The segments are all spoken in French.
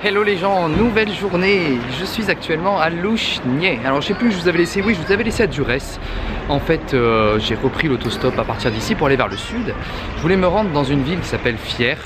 Hello les gens, nouvelle journée. Je suis actuellement à Louchnier. Alors je sais plus, je vous avais laissé, oui, je vous avais laissé à Durès. En fait, j'ai repris l'autostop à partir d'ici pour aller vers le sud. Je voulais me rendre dans une ville qui s'appelle Fier.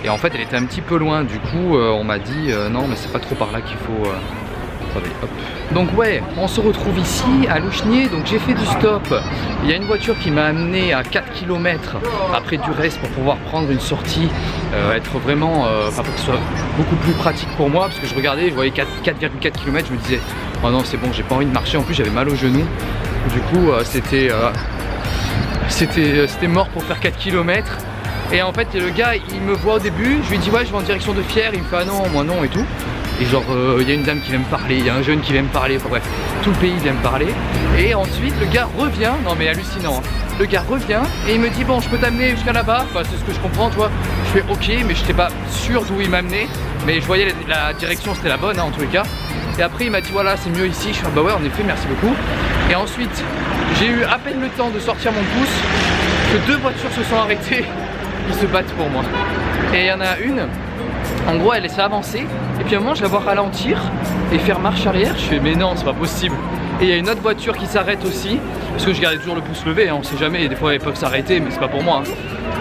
Et en fait, elle était un petit peu loin. Du coup, on m'a dit non, mais c'est pas trop par là qu'il faut. Attendez, hop. Donc ouais, on se retrouve ici à Louchnier. Donc j'ai fait du stop. Il y a une voiture qui m'a amené à 4 km après Durès pour pouvoir prendre une sortie, être vraiment, pour que ce soit beaucoup plus pratique pour moi, parce que je regardais, je voyais 4,4 km, je me disais oh non c'est bon, j'ai pas envie de marcher, en plus j'avais mal au genou. Du coup c'était mort pour faire 4 km. Et en fait le gars il me voit au début, je lui dis ouais je vais en direction de Fier, il me fait ah non moi non et tout. Et genre il y a une dame qui vient me parler, il y a un jeune qui vient me parler, enfin bref, tout le pays vient me parler. Et ensuite le gars revient, non mais hallucinant, hein. Le gars revient et il me dit bon je peux t'amener jusqu'à là-bas, enfin c'est ce que je comprends toi. Je fais ok, mais je n'étais pas sûr d'où il m'amenait, mais je voyais la direction c'était la bonne hein, en tous les cas. Et après il m'a dit voilà c'est mieux ici, je fais bah ouais en effet merci beaucoup. Et ensuite j'ai eu à peine le temps de sortir mon pouce que deux voitures se sont arrêtées, ils se battent pour moi. Et il y en a une, en gros elle s'est avancée et puis à un moment je la vois ralentir et faire marche arrière, je fais mais non c'est pas possible. Et il y a une autre voiture qui s'arrête aussi, parce que je gardais toujours le pouce levé, hein, on sait jamais, des fois elles peuvent s'arrêter mais c'est pas pour moi. Hein.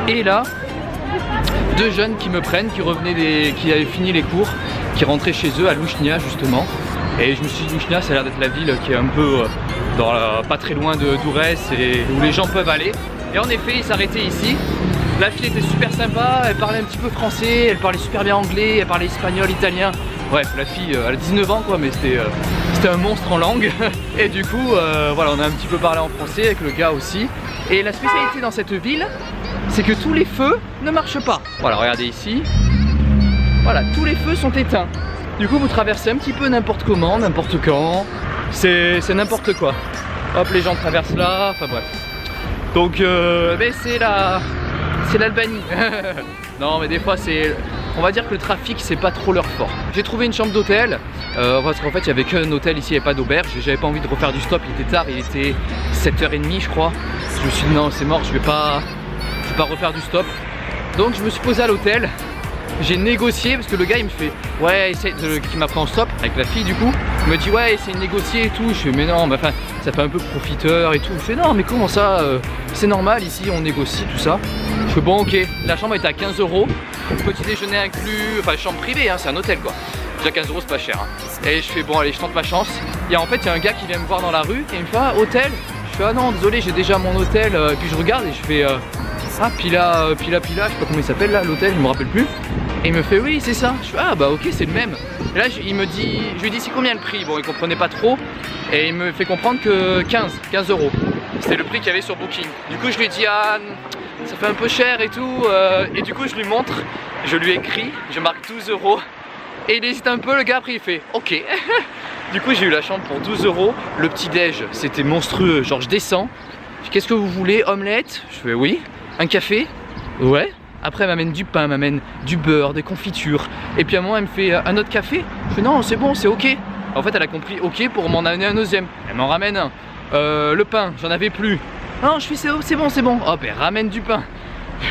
Et là, deux jeunes qui me prennent, qui avaient fini les cours, qui rentraient chez eux à Louchnia justement. Et je me suis dit Louchnia ça a l'air d'être la ville qui est un peu pas très loin de Durès et où les gens peuvent aller. Et en effet ils s'arrêtaient ici. La fille était super sympa, elle parlait un petit peu français, elle parlait super bien anglais, elle parlait espagnol, italien. Bref, la fille, elle a 19 ans quoi, mais c'était un monstre en langue. Et du coup, voilà, on a un petit peu parlé en français avec le gars aussi. Et la spécialité dans cette ville, c'est que tous les feux ne marchent pas. Voilà, regardez ici. Voilà, tous les feux sont éteints. Du coup, vous traversez un petit peu n'importe comment, n'importe quand. C'est n'importe quoi. Hop, les gens traversent là, enfin bref. Donc, c'est l'Albanie. Non mais des fois c'est... On va dire que le trafic c'est pas trop leur fort. J'ai trouvé une chambre d'hôtel parce qu'en fait il n'y avait qu'un hôtel ici, il n'y avait pas d'auberge. J'avais pas envie de refaire du stop, il était tard, il était 7h30 je crois. Je me suis dit non c'est mort, je vais pas refaire du stop. Donc je me suis posé à l'hôtel. J'ai négocié parce que le gars il me fait ouais qui m'a pris en stop avec la fille du coup. Il me dit ouais essaye de négocier et tout. Je fais mais non mais enfin ça fait un peu profiteur et tout. Je fais non mais comment ça c'est normal ici on négocie tout ça. Je fais bon ok, la chambre était à 15 €, petit déjeuner inclus, enfin chambre privée hein, c'est un hôtel quoi. Déjà 15 € c'est pas cher hein. Et je fais bon allez je tente ma chance. Et en fait il y a un gars qui vient me voir dans la rue et il me fait ah hôtel. Je fais ah non désolé j'ai déjà mon hôtel et puis je regarde et je fais ah Pila, je sais pas comment il s'appelle là l'hôtel, je me rappelle plus. Et il me fait oui c'est ça. Je fais ah bah ok c'est le même. Et là il me dit, je lui dis c'est combien le prix. Bon il comprenait pas trop. Et il me fait comprendre que 15 €. C'était le prix qu'il y avait sur Booking. Du coup je lui dis ah ça fait un peu cher et tout. Et du coup je lui montre, je lui écris, je marque 12 €. Et il hésite un peu le gars, après il fait ok. Du coup j'ai eu la chambre pour 12 €. Le petit déj c'était monstrueux, genre je descends. Qu'est-ce que vous voulez, omelette? Je fais oui. Un café? Ouais. Après elle m'amène du pain, elle m'amène du beurre, des confitures. Et puis à un moment elle me fait un autre café. Je fais non c'est bon c'est ok. En fait elle a compris ok pour m'en amener un deuxième. Elle m'en ramène un. Le pain, j'en avais plus. Non je fais c'est bon. Hop elle ramène du pain.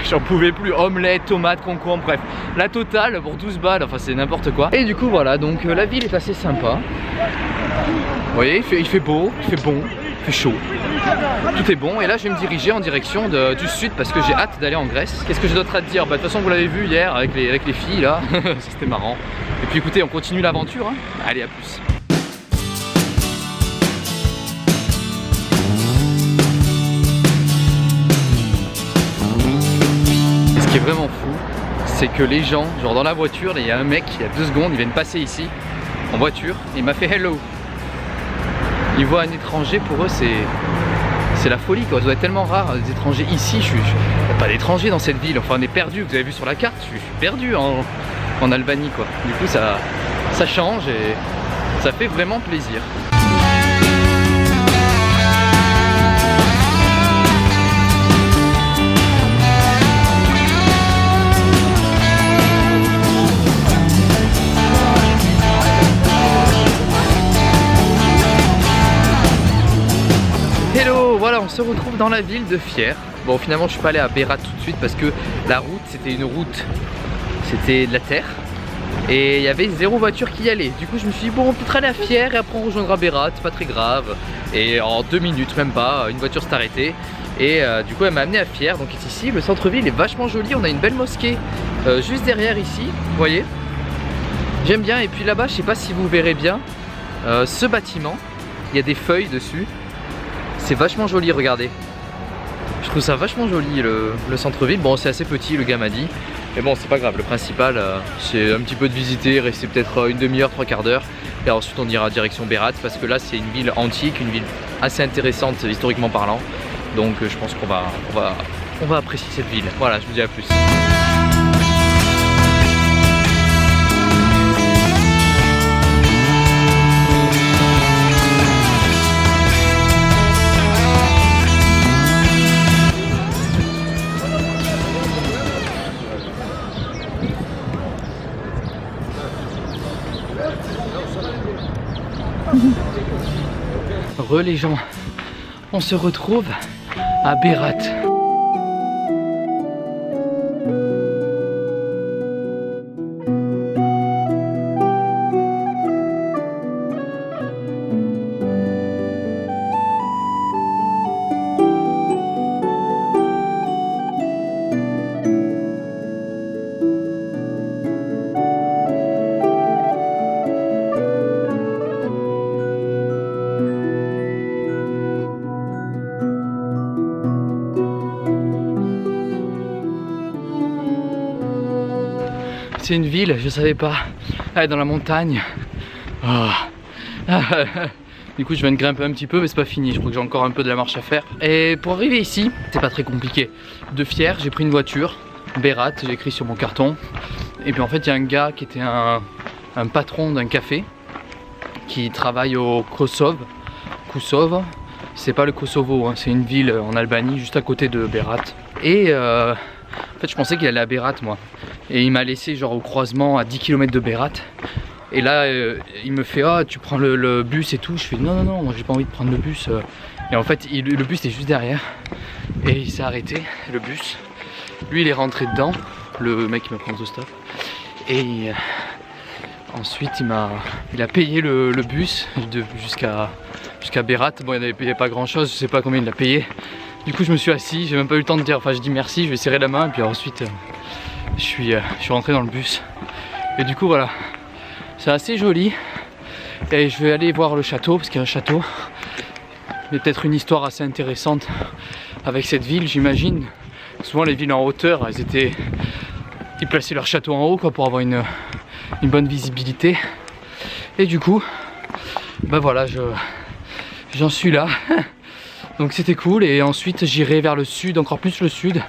J'en pouvais plus, omelette, tomate, concombre, bref. La totale pour 12 balles, enfin c'est n'importe quoi. Et du coup voilà, donc la ville est assez sympa. Vous voyez, il fait beau, il fait bon, il fait chaud. Tout est bon et là je vais me diriger en direction du sud parce que j'ai hâte d'aller en Grèce. Qu'est-ce que j'ai d'autre à te dire? Bah de toute façon vous l'avez vu hier avec les filles là, c'était marrant. Et puis écoutez on continue l'aventure hein. Allez à plus. Et ce qui est vraiment fou, c'est que les gens, genre dans la voiture, il y a un mec, il y a 2 secondes, il vient de passer ici en voiture et il m'a fait hello. Ils voient un étranger, pour eux c'est la folie quoi, ça doit être tellement rare des étrangers ici, il n'y a pas d'étrangers dans cette ville, enfin on est perdu, vous avez vu sur la carte, je suis perdu en Albanie quoi. Du coup ça change et ça fait vraiment plaisir. Hello, voilà on se retrouve dans la ville de Fier. Bon finalement je suis pas allé à Berat tout de suite parce que la route c'était une route, c'était de la terre. Et il y avait 0 voiture qui y allait. Du coup je me suis dit bon, on peut aller à Fier et après on rejoindra Berat, pas très grave. Et en 2 minutes, même pas, une voiture s'est arrêtée. Et du coup elle m'a amené à Fier. Donc ici le centre-ville est vachement joli. On a une belle mosquée juste derrière ici, vous voyez. J'aime bien. Et puis là-bas, je sais pas si vous verrez bien ce bâtiment, il y a des feuilles dessus. C'est vachement joli, regardez. Je trouve ça vachement joli le centre-ville. Bon, c'est assez petit, le gars m'a dit. Mais bon, c'est pas grave. Le principal, c'est un petit peu de visiter, rester peut-être une demi-heure, 3/4 d'heure. Et ensuite, on ira direction Berat parce que là, c'est une ville antique, une ville assez intéressante historiquement parlant. Donc, je pense qu'on va apprécier cette ville. Voilà, je vous dis à plus. Les gens, on se retrouve à Berat. C'est une ville, je savais pas, elle est dans la montagne. Oh. Du coup je viens de grimper un petit peu mais c'est pas fini, je crois que j'ai encore un peu de la marche à faire. Et pour arriver ici, c'est pas très compliqué. De Fier, j'ai pris une voiture, Berat, j'ai écrit sur mon carton. Et puis en fait il y a un gars qui était un patron d'un café qui travaille au Kosovo. C'est pas le Kosovo, hein, c'est une ville en Albanie juste à côté de Berat. Et en fait je pensais qu'il allait à Berat moi. Et il m'a laissé genre au croisement à 10 km de Berat. Et là il me fait ah tu prends le bus et tout. Je fais non moi j'ai pas envie de prendre le bus. Et en fait le bus était juste derrière. Et il s'est arrêté le bus. Lui il est rentré dedans. Le mec qui me prend au stop. Et ensuite il a payé le bus jusqu'à Berat. Bon il n'avait payé pas grand chose, je sais pas combien il a payé. Du coup je me suis assis, j'ai même pas eu le temps de dire, enfin je dis merci, je vais serrer la main et puis ensuite je suis rentré dans le bus. Et du coup voilà, c'est assez joli. Et je vais aller voir le château parce qu'il y a un château. Il y a peut-être une histoire assez intéressante avec cette ville, j'imagine. Souvent les villes en hauteur, ils plaçaient leur château en haut quoi, pour avoir une bonne visibilité. Et du coup, bah voilà, j'en suis là. Donc c'était cool. Et ensuite j'irai vers le sud, encore plus le sud,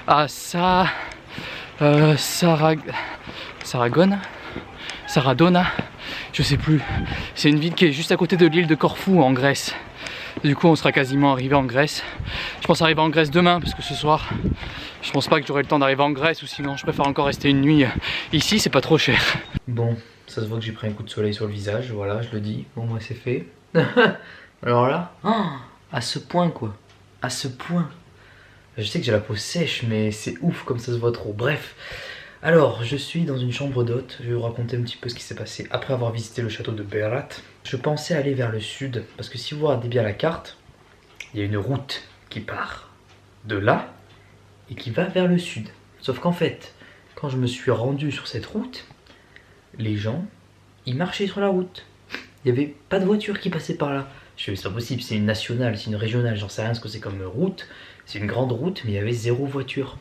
à Saradona, je sais plus. C'est une ville qui est juste à côté de l'île de Corfou en Grèce. Du coup on sera quasiment arrivé en Grèce. Je pense arriver en Grèce demain parce que ce soir je pense pas que j'aurai le temps d'arriver en Grèce, ou sinon je préfère encore rester une nuit ici, c'est pas trop cher. Bon, ça se voit que j'ai pris un coup de soleil sur le visage, voilà, je le dis. Bon moi c'est fait. Alors là, oh, à ce point quoi, à ce point. Je sais que j'ai la peau sèche mais c'est ouf comme ça se voit trop. Bref, alors je suis dans une chambre d'hôte. Je vais vous raconter un petit peu ce qui s'est passé après avoir visité le château de Berat. Je pensais aller vers le sud parce que si vous regardez bien la carte, il y a une route qui part de là et qui va vers le sud. Sauf qu'en fait, quand je me suis rendu sur cette route, les gens, ils marchaient sur la route. Il n'y avait pas de voiture qui passait par là. Je fais, c'est pas possible, c'est une nationale, c'est une régionale, j'en sais rien ce que c'est comme route. C'est une grande route, mais il y avait 0 voiture.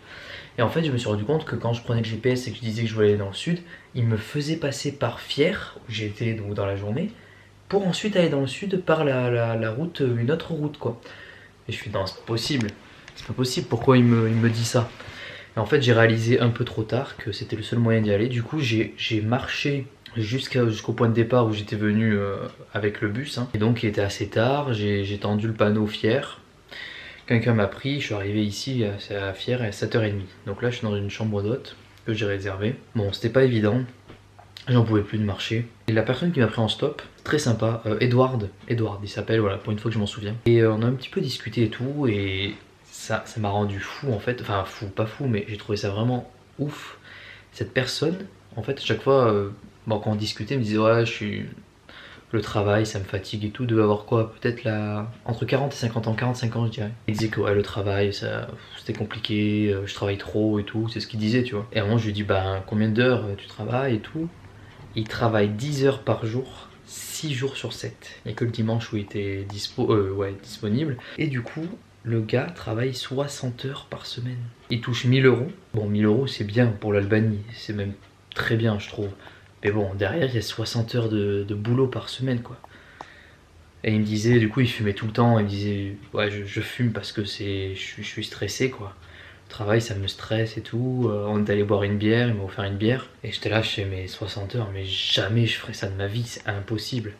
Et en fait, je me suis rendu compte que quand je prenais le GPS et que je disais que je voulais aller dans le sud, il me faisait passer par Fier, où j'étais donc dans la journée, pour ensuite aller dans le sud par la route, une autre route quoi. Et je suis non, c'est pas possible. C'est pas possible, pourquoi il me dit ça? Et en fait, j'ai réalisé un peu trop tard que c'était le seul moyen d'y aller. Du coup, j'ai marché jusqu'au point de départ où j'étais venu avec le bus. Hein. Et donc, il était assez tard, j'ai tendu le panneau Fier. Quelqu'un m'a pris, je suis arrivé ici à Fier à 7h30. Donc là, je suis dans une chambre d'hôte que j'ai réservée. Bon, c'était pas évident. J'en pouvais plus de marcher. Et la personne qui m'a pris en stop, très sympa, Edward il s'appelle, voilà, pour une fois que je m'en souviens. Et on a un petit peu discuté et tout, et ça m'a rendu fou en fait. Enfin, fou, pas fou, mais j'ai trouvé ça vraiment ouf. Cette personne, En fait, à chaque fois, bon, quand on discutait, il me disait ouais, le travail, ça me fatigue et tout. Devait avoir quoi? Peut-être là, entre 40 et 50 ans, 45 ans, je dirais. Il disait que ouais, le travail, c'était compliqué, je travaille trop et tout. C'est ce qu'il disait, tu vois. Et à un moment, je lui ai dit, bah, combien d'heures tu travailles et tout? Il travaille 10 heures par jour, 6 jours sur 7. Il n'y a que le dimanche où il était disponible. Et du coup, le gars travaille 60 heures par semaine. Il touche 1000 euros. Bon, 1000 euros, c'est bien pour l'Albanie. C'est même très bien, je trouve. Mais bon, derrière, il y a 60 heures de boulot par semaine, quoi. Et il me disait, du coup, il fumait tout le temps. Il me disait, ouais, je fume parce que je suis stressé, quoi. Le travail, ça me stresse et tout. On est allé boire une bière, il m'a offert une bière. Et j'étais là, je fais mes 60 heures, mais jamais je ferais ça de ma vie, c'est impossible.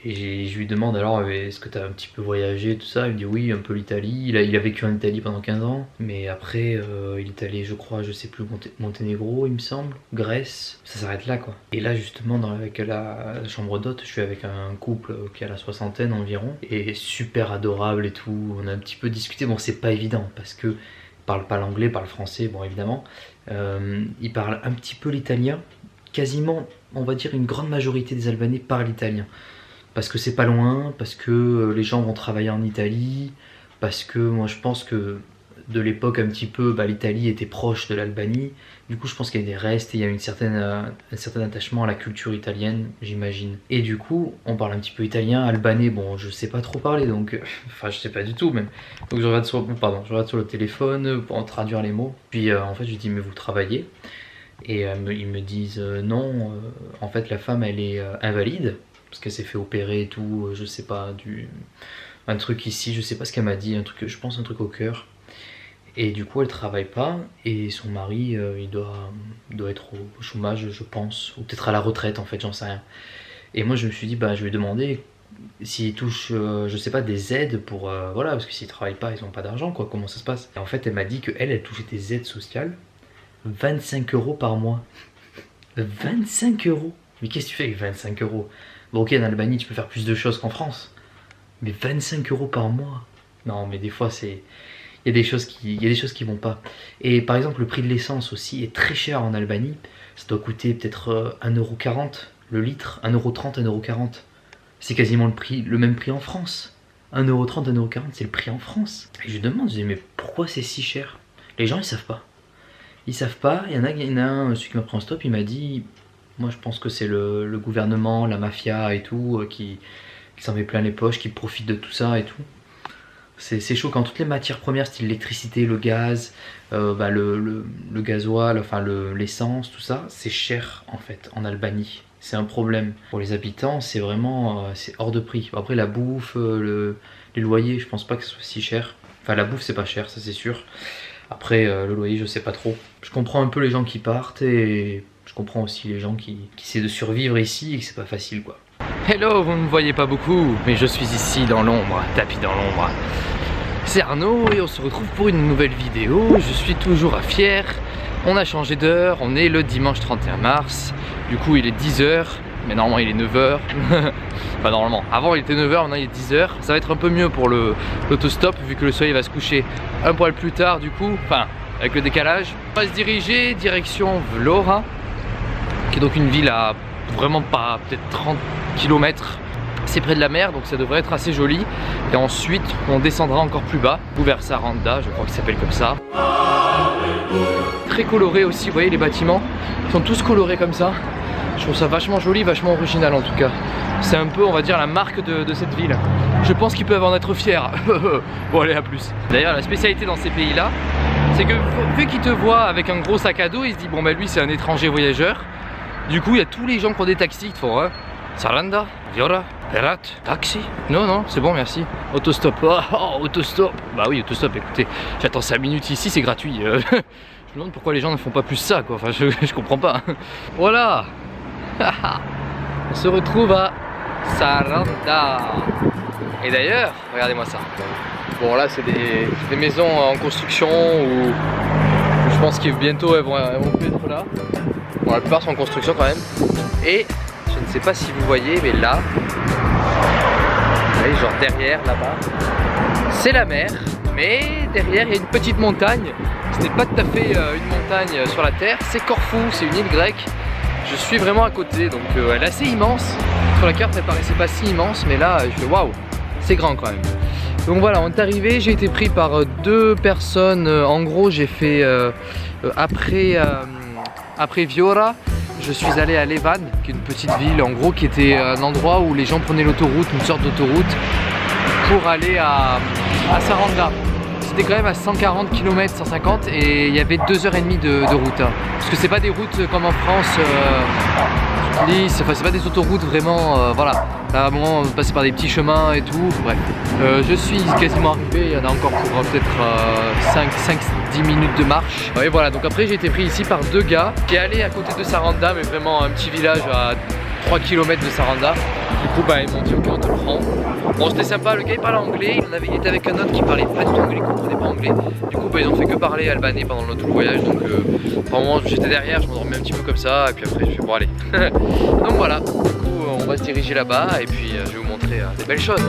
Et je lui demande alors, est-ce que tu as un petit peu voyagé, tout ça? Il me dit oui, un peu l'Italie. Il a vécu en Italie pendant 15 ans. Mais après, il est allé, je crois, je sais plus, Monténégro, il me semble. Grèce. Ça s'arrête là, quoi. Et là, justement, avec la chambre d'hôte, je suis avec un couple qui a la soixantaine environ. Et super adorable et tout. On a un petit peu discuté. Bon, c'est pas évident parce que parle pas l'anglais, parle français, bon, évidemment. Il parle un petit peu l'italien. Quasiment, on va dire, une grande majorité des Albanais parlent italien. Parce que c'est pas loin, parce que les gens vont travailler en Italie, parce que moi je pense que de l'époque un petit peu, bah, l'Italie était proche de l'Albanie. Du coup je pense qu'il y a des restes et il y a un certain attachement à la culture italienne, j'imagine. Et du coup on parle un petit peu italien, albanais, bon je sais pas trop parler donc, enfin je sais pas du tout même. Donc je regarde sur le téléphone pour en traduire les mots. Puis en fait je dis mais vous travaillez? Et ils me disent non, en fait la femme elle est invalide. Parce qu'elle s'est fait opérer et tout, je sais pas, un truc ici, je sais pas ce qu'elle m'a dit, je pense un truc au cœur. Et du coup elle travaille pas et son mari il doit être au chômage, je pense, ou peut-être à la retraite en fait, j'en sais rien. Et moi je me suis dit bah je vais demander s'ils touchent je sais pas des aides pour voilà, parce que s'ils travaillent pas ils ont pas d'argent quoi, comment ça se passe. Et en fait elle m'a dit qu'elle touchait des aides sociales 25 € par mois. 25 €. Mais qu'est-ce que tu fais avec 25 €? Bon ok, en Albanie tu peux faire plus de choses qu'en France, mais 25 € par mois? Non mais des fois il y a des choses qui vont pas. Et par exemple le prix de l'essence aussi est très cher en Albanie. Ça doit coûter peut-être 1,40 € le litre, 1,30 €, 1,40 €. C'est quasiment le même prix en France. 1,30 €, 1,40 €, c'est le prix en France. Et je demande, je dis mais pourquoi c'est si cher? Les gens ils savent pas. Ils savent pas, il y en a un, celui qui m'a pris en stop, il m'a dit... Moi je pense que c'est le gouvernement, la mafia et tout qui s'en met plein les poches, qui profite de tout ça et tout. C'est chaud quand toutes les matières premières, style l'électricité, le gaz, le gasoil, enfin l'essence, tout ça, c'est cher en fait en Albanie. C'est un problème. Pour les habitants, c'est vraiment c'est hors de prix. Après la bouffe, les loyers, je pense pas que ce soit si cher. Enfin la bouffe c'est pas cher, ça c'est sûr. Après le loyer je sais pas trop. Je comprends un peu les gens qui partent et... Je comprends aussi les gens qui essaient de survivre ici et que c'est pas facile quoi. Hello, vous ne me voyez pas beaucoup, mais je suis ici dans l'ombre, tapis dans l'ombre. C'est Arnaud et on se retrouve pour une nouvelle vidéo. Je suis toujours à Fier. On a changé d'heure, on est le dimanche 31 mars. Du coup il est 10 h, mais normalement il est 9 h. Enfin normalement, avant il était 9 h, maintenant il est 10 h. Ça va être un peu mieux pour l'autostop vu que le soleil va se coucher un poil plus tard du coup. Enfin, avec le décalage. On va se diriger direction Vlora, qui est donc une ville à vraiment pas peut-être 30 km. C'est près de la mer donc ça devrait être assez joli. Et ensuite on descendra encore plus bas vers Saranda, je crois que ça s'appelle comme ça. Très coloré aussi, vous voyez les bâtiments sont tous colorés comme ça. Je trouve ça vachement joli, vachement original en tout cas. C'est un peu on va dire la marque de cette ville. Je pense qu'ils peuvent en être fiers. Bon allez, à plus. D'ailleurs la spécialité dans ces pays là, c'est que vu qu'ils te voient avec un gros sac à dos, ils se disent bon bah lui c'est un étranger voyageur. Du coup il y a tous les gens qui ont des taxis qui te font Saranda, Vlora, Perat, taxi. Non, c'est bon merci. Autostop, autostop. Bah oui autostop, écoutez, j'attends 5 minutes ici, c'est gratuit. Je me demande pourquoi les gens ne font pas plus ça quoi, enfin je comprends pas. Voilà. On se retrouve à Saranda. Et d'ailleurs, regardez-moi ça. Bon là c'est des maisons en construction où je pense que bientôt elles vont plus être là. Bon la plupart sont en construction quand même. Et je ne sais pas si vous voyez mais là, vous voyez, genre derrière là-bas, c'est la mer. Mais derrière il y a une petite montagne. Ce n'est pas tout à fait une montagne sur la terre, c'est Corfou, c'est une île grecque. Je suis vraiment à côté, donc elle est assez immense. Sur la carte elle paraissait pas si immense, mais là je fais waouh, c'est grand quand même. Donc voilà, on est arrivé, j'ai été pris par deux personnes. En gros j'ai fait après Viora, je suis allé à Levan, qui est une petite ville en gros qui était un endroit où les gens prenaient l'autoroute, une sorte d'autoroute pour aller à Saranda. C'était quand même à 140 km, 150 et il y avait 2h30 de route. Hein. Parce que c'est pas des routes comme en France, lisses, enfin c'est pas des autoroutes vraiment, voilà. Là à un moment on passait par des petits chemins et tout, bref. Je suis quasiment arrivé, il y en a encore pour peut-être 5-10 minutes de marche. Et voilà, donc après j'ai été pris ici par deux gars qui est allé à côté de Saranda, mais vraiment un petit village à 3 km de Saranda. Du coup bah ils m'ont dit ok on te le prend. Bon c'était sympa, le gars il parlait anglais, il était avec un autre qui parlait pas du tout anglais, il comprenait pas anglais. Du coup bah ils ont fait que parler albanais pendant tout le voyage, donc par moment j'étais derrière, je m'endormais un petit peu comme ça et puis après je fais bon allez. Donc voilà, du coup on va se diriger là-bas et puis je vais vous montrer des belles choses.